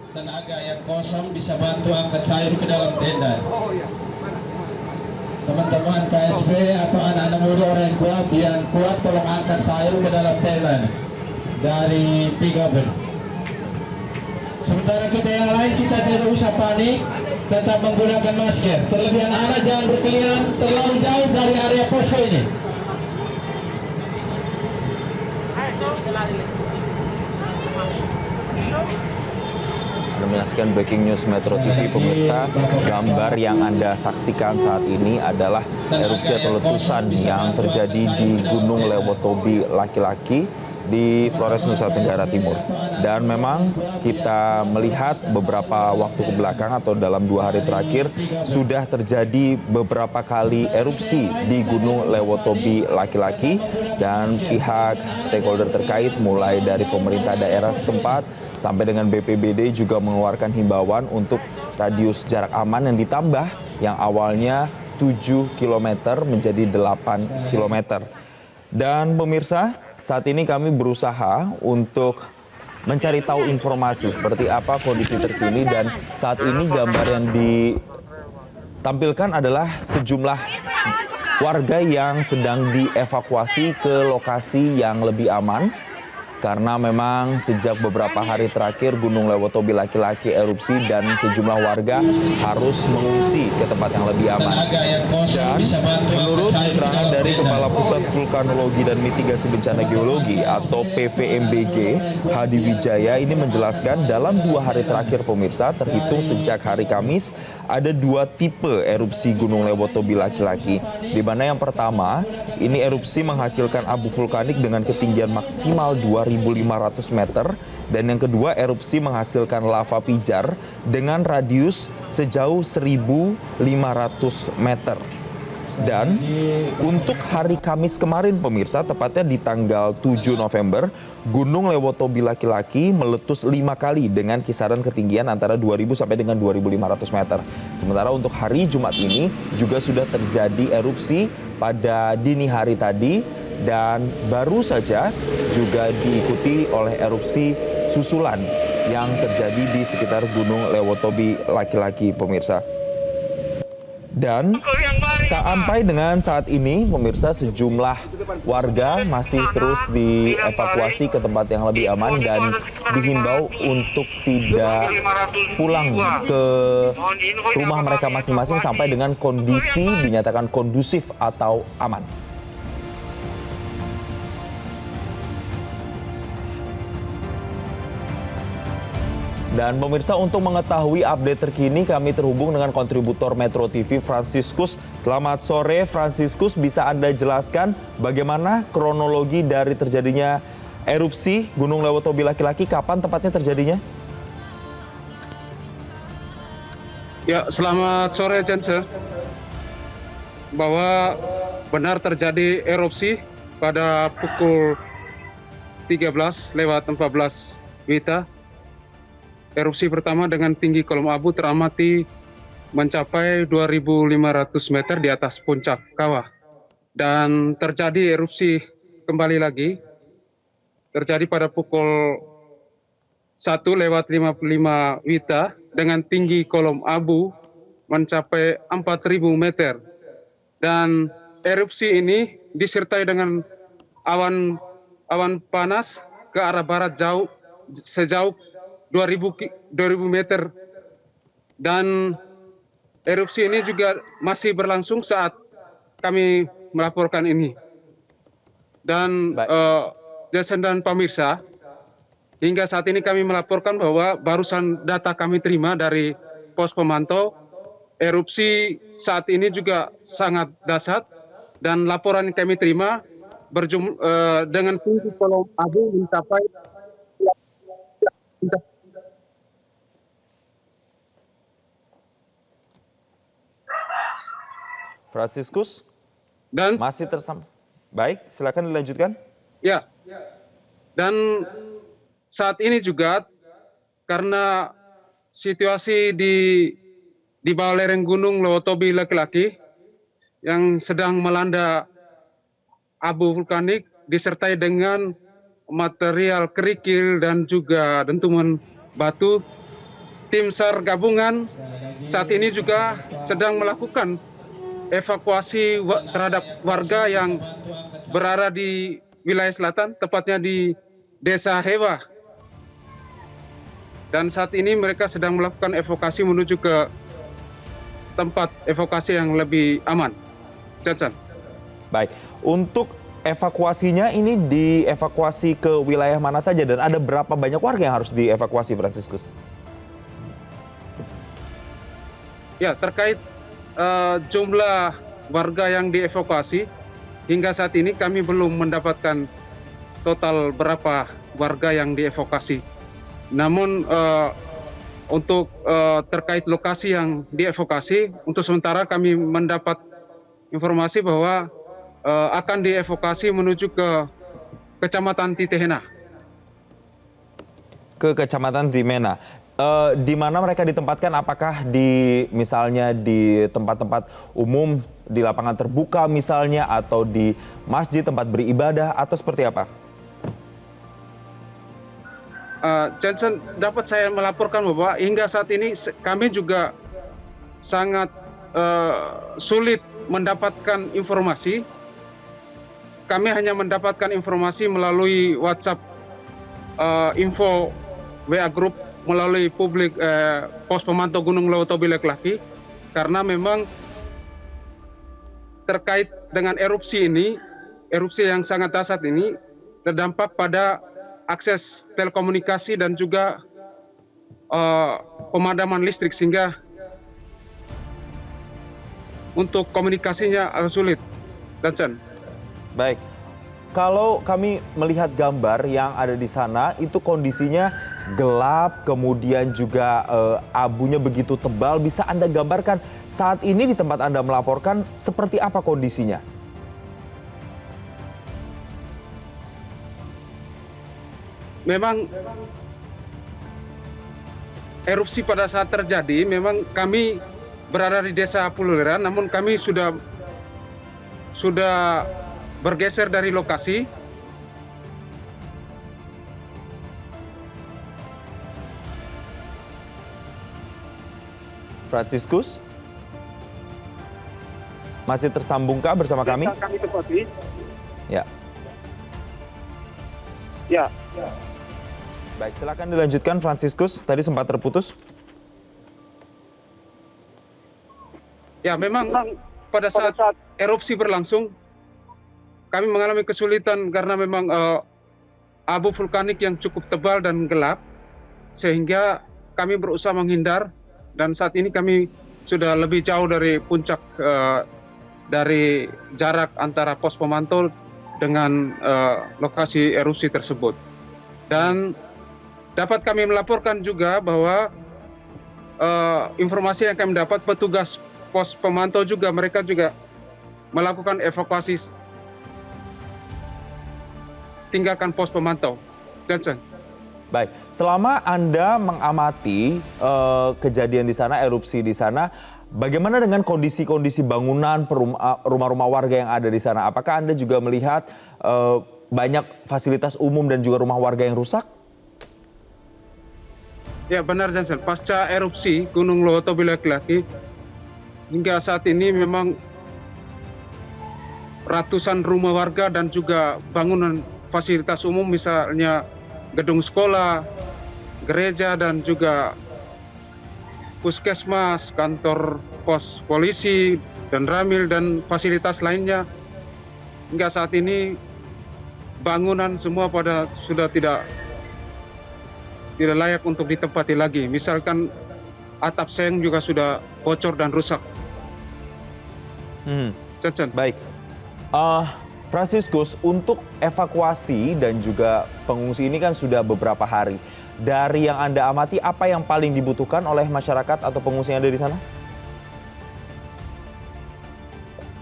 tenaga yang kosong bisa bantu angkat sayur ke dalam tenda. Teman-teman KSP atau anak-anak muda orang yang kuat, yang kuat tolong angkat sayur ke dalam tenda dari 3 ber. Sementara kita yang lain kita tidak usah panik, tetap menggunakan masker. Terlebih anak-anak jangan berkeliaran terlalu jauh dari area posko ini. Menyaksikan breaking news Metro TV pemirsa, gambar yang Anda saksikan saat ini adalah erupsi atau letusan yang terjadi di Gunung Lewotobi laki-laki di Flores, Nusa Tenggara Timur. Dan memang kita melihat beberapa waktu ke belakang atau dalam 2 hari terakhir sudah terjadi beberapa kali erupsi di Gunung Lewotobi laki-laki, dan pihak stakeholder terkait mulai dari pemerintah daerah setempat sampai dengan BPBD juga mengeluarkan himbauan untuk radius jarak aman yang ditambah yang awalnya 7 km menjadi 8 km. Dan pemirsa, saat ini kami berusaha untuk mencari tahu informasi seperti apa kondisi terkini, dan saat ini gambar yang ditampilkan adalah sejumlah warga yang sedang dievakuasi ke lokasi yang lebih aman. Karena memang sejak beberapa hari terakhir Gunung Lewotobi laki-laki erupsi dan sejumlah warga harus mengungsi ke tempat yang lebih aman. Dan menurut keterangan dari Kepala Pusat Vulkanologi dan Mitigasi Bencana Geologi atau PVMBG, Hadi Wijaya, ini menjelaskan dalam 2 hari terakhir pemirsa, terhitung sejak hari Kamis, ada 2 tipe erupsi Gunung Lewotobi laki-laki. Di mana yang pertama, ini erupsi menghasilkan abu vulkanik dengan ketinggian maksimal 2.500 meter, dan yang kedua erupsi menghasilkan lava pijar dengan radius sejauh 1.500 meter. Dan untuk hari Kamis kemarin pemirsa, tepatnya di tanggal 7 November, Gunung Lewotobi laki-laki meletus 5 kali dengan kisaran ketinggian antara 2.000 sampai dengan 2.500 meter. Sementara untuk hari Jumat ini juga sudah terjadi erupsi pada dini hari tadi, dan baru saja juga diikuti oleh erupsi susulan yang terjadi di sekitar Gunung Lewotobi laki-laki pemirsa. Dan sampai dengan saat ini pemirsa, sejumlah warga masih terus dievakuasi ke tempat yang lebih aman dan dihimbau untuk tidak pulang ke rumah mereka masing-masing sampai dengan kondisi dinyatakan kondusif atau aman. Dan pemirsa, untuk mengetahui update terkini kami terhubung dengan kontributor Metro TV Franciscus. Selamat sore Franciscus, bisa Anda jelaskan bagaimana kronologi dari terjadinya erupsi Gunung Lewotobi laki-laki, kapan tepatnya terjadinya? Ya, selamat sore Jense. Bahwa benar terjadi erupsi pada pukul 13:14 WITA. Erupsi pertama dengan tinggi kolom abu teramati mencapai 2.500 meter di atas puncak kawah. Dan terjadi erupsi kembali lagi, terjadi pada pukul 1:55 WITA dengan tinggi kolom abu mencapai 4.000 meter. Dan erupsi ini disertai dengan awan panas ke arah barat sejauh 2.000 meter, dan erupsi ini juga masih berlangsung saat kami melaporkan ini. Dan Jason dan pemirsa, hingga saat ini kami melaporkan bahwa barusan data kami terima dari pos pemantau, erupsi saat ini juga sangat dahsyat, dan laporan yang kami terima dengan tinggi kolom abu mencapai Franciscus, dan masih tersambung. Baik, silakan dilanjutkan. Ya, dan saat ini juga karena situasi di bawah lereng Gunung Lewotobi laki-laki yang sedang melanda abu vulkanik disertai dengan material kerikil dan juga dentuman batu, tim SAR gabungan saat ini juga sedang melakukan evakuasi terhadap warga yang berada di wilayah selatan, tepatnya di Desa Hewa. Dan saat ini mereka sedang melakukan evakuasi menuju ke tempat evakuasi yang lebih aman. Cacan. Baik, untuk evakuasinya ini dievakuasi ke wilayah mana saja dan ada berapa banyak warga yang harus dievakuasi, Franciscus? Ya, terkait jumlah warga yang dievakuasi, hingga saat ini kami belum mendapatkan total berapa warga yang dievakuasi. Namun untuk terkait lokasi yang dievakuasi, untuk sementara kami mendapat informasi bahwa akan dievakuasi menuju ke Kecamatan Titehena. Ke Kecamatan Timena. Di mana mereka ditempatkan? Apakah misalnya di tempat-tempat umum, di lapangan terbuka misalnya, atau di masjid tempat beribadah, atau seperti apa? Johnson, dapat saya melaporkan bahwa hingga saat ini kami juga sangat sulit mendapatkan informasi. Kami hanya mendapatkan informasi melalui WhatsApp info WA Group melalui publik pos pemantau Gunung Lewotobi Laki-Laki, karena memang terkait dengan erupsi ini, erupsi yang sangat dahsyat ini terdampak pada akses telekomunikasi dan juga pemadaman listrik, sehingga untuk komunikasinya agak sulit. Dansen. Baik, kalau kami melihat gambar yang ada di sana, itu kondisinya gelap, kemudian juga abunya begitu tebal. Bisa Anda gambarkan saat ini di tempat Anda melaporkan seperti apa kondisinya? Memang erupsi pada saat terjadi, memang kami berada di Desa Pululiran, namun kami sudah bergeser dari lokasi. Franciscus, masih tersambungkah bersama kami? Kami tepati. Ya. Ya. Baik, silakan dilanjutkan Franciscus. Tadi sempat terputus. Ya, memang pada saat erupsi berlangsung, kami mengalami kesulitan karena memang abu vulkanik yang cukup tebal dan gelap, sehingga kami berusaha menghindar. Dan saat ini kami sudah lebih jauh dari puncak, dari jarak antara pos pemantau dengan lokasi erupsi tersebut. Dan dapat kami melaporkan juga bahwa informasi yang kami dapat, petugas pos pemantau juga, mereka juga melakukan evakuasi tinggalkan pos pemantau. Johnson. Baik, selama Anda mengamati kejadian di sana, erupsi di sana, bagaimana dengan kondisi-kondisi bangunan, rumah-rumah warga yang ada di sana? Apakah Anda juga melihat banyak fasilitas umum dan juga rumah warga yang rusak? Ya, benar, Johnson. Pasca erupsi Gunung Lewotobi Laki-Laki, hingga saat ini memang ratusan rumah warga dan juga bangunan fasilitas umum, misalnya gedung sekolah, gereja, dan juga puskesmas, kantor pos polisi, dan ramil, dan fasilitas lainnya. Hingga saat ini bangunan semua sudah tidak layak untuk ditempati lagi. Misalkan atap seng juga sudah bocor dan rusak. Baik. Franciscus, untuk evakuasi dan juga pengungsi ini kan sudah beberapa hari. Dari yang Anda amati, apa yang paling dibutuhkan oleh masyarakat atau pengungsi yang ada di sana?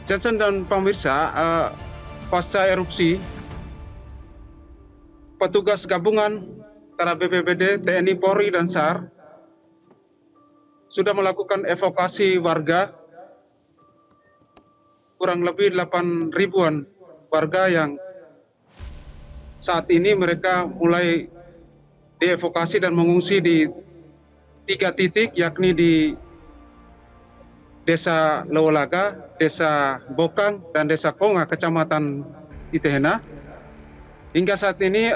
Johnson dan pemirsa, pasca erupsi, petugas gabungan antara BPBD, TNI, Polri, dan SAR sudah melakukan evakuasi warga, kurang lebih 8 ribuan warga yang saat ini mereka mulai dievakuasi dan mengungsi di 3 titik, yakni di Desa Lewolaga, Desa Bokang, dan Desa Konga, Kecamatan Titehena. Hingga saat ini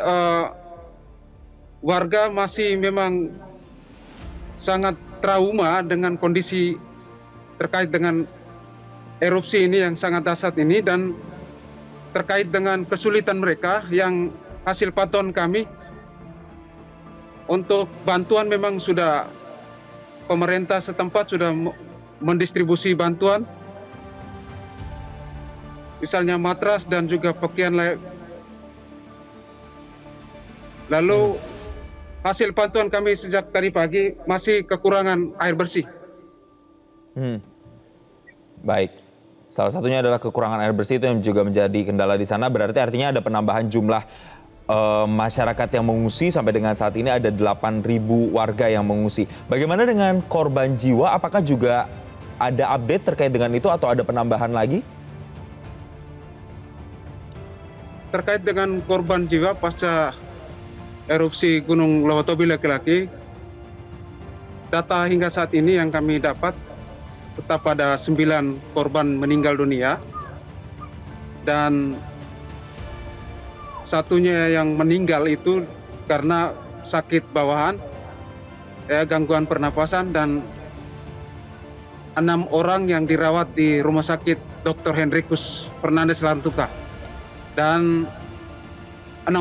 warga masih memang sangat trauma dengan kondisi terkait dengan erupsi ini yang sangat dahsyat ini, dan terkait dengan kesulitan mereka yang hasil pantauan kami untuk bantuan memang sudah pemerintah setempat sudah mendistribusi bantuan, misalnya matras dan juga pakaian layak. Lalu hasil pantauan kami sejak tadi pagi masih kekurangan air bersih. Baik, salah satunya adalah kekurangan air bersih itu yang juga menjadi kendala di sana. Berarti artinya ada penambahan jumlah masyarakat yang mengungsi. Sampai dengan saat ini ada 8.000 warga yang mengungsi. Bagaimana dengan korban jiwa? Apakah juga ada update terkait dengan itu atau ada penambahan lagi? Terkait dengan korban jiwa pasca erupsi Gunung Lewatobi laki-laki, data hingga saat ini yang kami dapat tetap ada 9 korban meninggal dunia, dan satunya yang meninggal itu karena sakit bawahan, gangguan pernapasan, dan 6 orang yang dirawat di Rumah Sakit Dr. Henrikus Fernandes Lantuka. Dan 6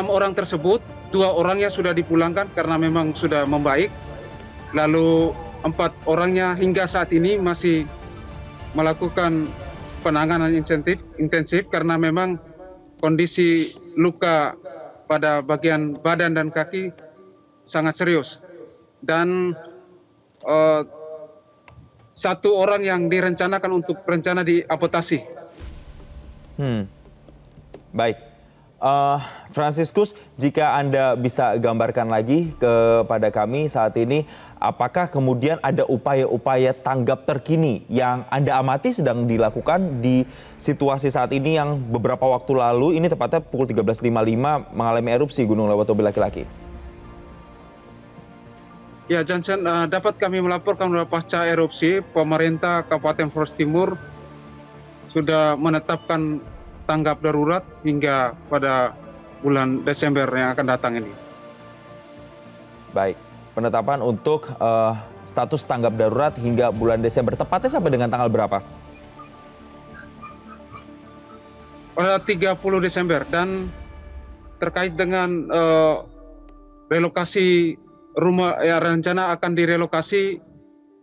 orang tersebut, 2 orangnya sudah dipulangkan karena memang sudah membaik. Lalu 4 orangnya hingga saat ini masih melakukan penanganan intensif karena memang kondisi luka pada bagian badan dan kaki sangat serius. Dan 1 orang yang direncanakan untuk rencana diamputasi. Baik, Fransiskus, jika Anda bisa gambarkan lagi kepada kami saat ini, apakah kemudian ada upaya-upaya tanggap terkini yang Anda amati sedang dilakukan di situasi saat ini yang beberapa waktu lalu, ini tepatnya pukul 13.55 mengalami erupsi Gunung Lewatobi laki-laki? Ya, Johnson, dapat kami melaporkan bahwa pasca erupsi, pemerintah Kabupaten Flores Timur sudah menetapkan tanggap darurat hingga pada bulan Desember yang akan datang ini. Baik, penetapan untuk status tanggap darurat hingga bulan Desember, tepatnya sampai dengan tanggal berapa? Pada 30 Desember, dan terkait dengan relokasi rumah, ya rencana akan direlokasi,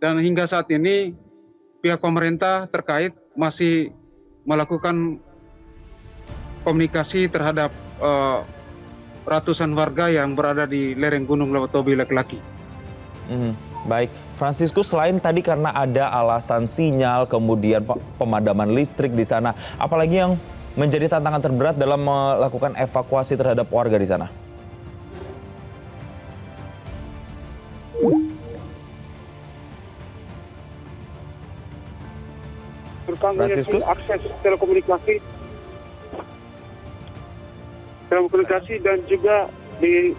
dan hingga saat ini pihak pemerintah terkait masih melakukan komunikasi terhadap ratusan warga yang berada di lereng Gunung Lewatobi laki-laki. Baik, Fransiskus, selain tadi karena ada alasan sinyal, kemudian pemadaman listrik di sana, apalagi yang menjadi tantangan terberat dalam melakukan evakuasi terhadap warga di sana? Fransiskus, akses telekomunikasi dan juga di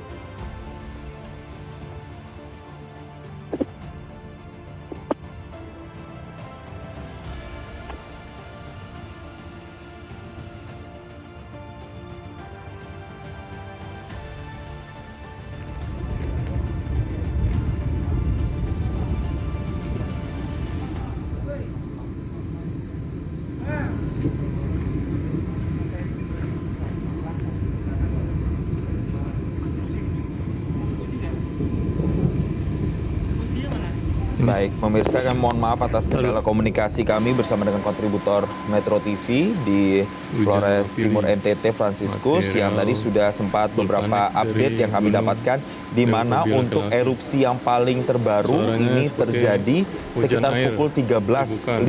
Baik, pemirsa, kami mohon maaf atas kendala komunikasi kami bersama dengan kontributor Metro TV di Flores Timur NTT, Fransiskus, yang tadi sudah sempat beberapa update yang kami dapatkan, di mana untuk erupsi yang paling terbaru ini terjadi sekitar pukul 13.55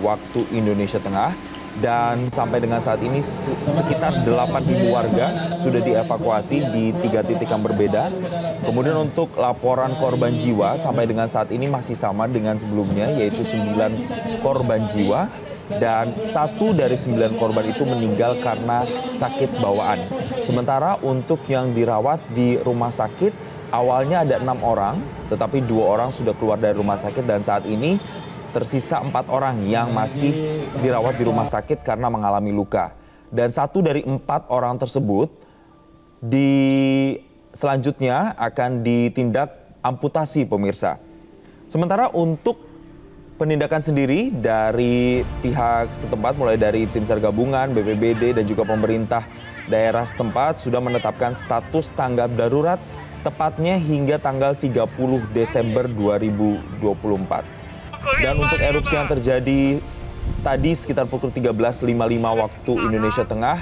waktu Indonesia Tengah. Dan sampai dengan saat ini sekitar 8.000 warga sudah dievakuasi di 3 titik yang berbeda. Kemudian untuk laporan korban jiwa sampai dengan saat ini masih sama dengan sebelumnya, yaitu 9 korban jiwa. Dan 1 dari 9 korban itu meninggal karena sakit bawaan. Sementara untuk yang dirawat di rumah sakit Awalnya ada 6 orang, tetapi 2 orang sudah keluar dari rumah sakit dan saat ini tersisa 4 orang yang masih dirawat di rumah sakit karena mengalami luka. Dan 1 dari 4 orang tersebut selanjutnya akan ditindak amputasi, pemirsa. Sementara untuk penindakan sendiri dari pihak setempat, mulai dari tim SAR gabungan, BPBD, dan juga pemerintah daerah setempat sudah menetapkan status tanggap darurat tepatnya hingga tanggal 30 Desember 2024. Dan untuk erupsi yang terjadi tadi sekitar pukul 13.55 waktu Indonesia Tengah,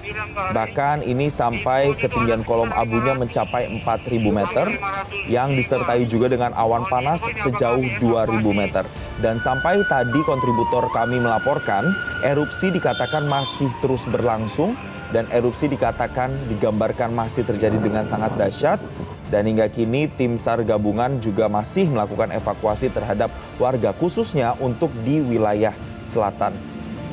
bahkan ini sampai ketinggian kolom abunya mencapai 4.000 meter yang disertai juga dengan awan panas sejauh 2.000 meter. Dan sampai tadi kontributor kami melaporkan, erupsi dikatakan masih terus berlangsung dan erupsi dikatakan digambarkan masih terjadi dengan sangat dahsyat. Dan hingga kini tim SAR gabungan juga masih melakukan evakuasi terhadap warga khususnya untuk di wilayah selatan.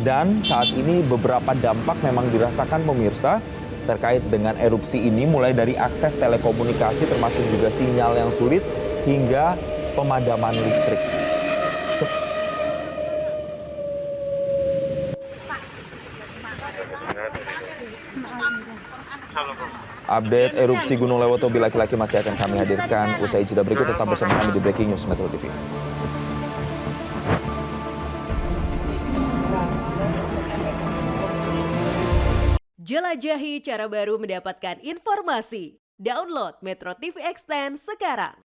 Dan saat ini beberapa dampak memang dirasakan, pemirsa, terkait dengan erupsi ini, mulai dari akses telekomunikasi termasuk juga sinyal yang sulit hingga pemadaman listrik. Update erupsi Gunung Lewotobi laki-laki masih akan kami hadirkan usai jeda berikut. Tetap bersama kami di Breaking News Metro TV. Jelajahi cara baru mendapatkan informasi. Download Metro TV Extend sekarang.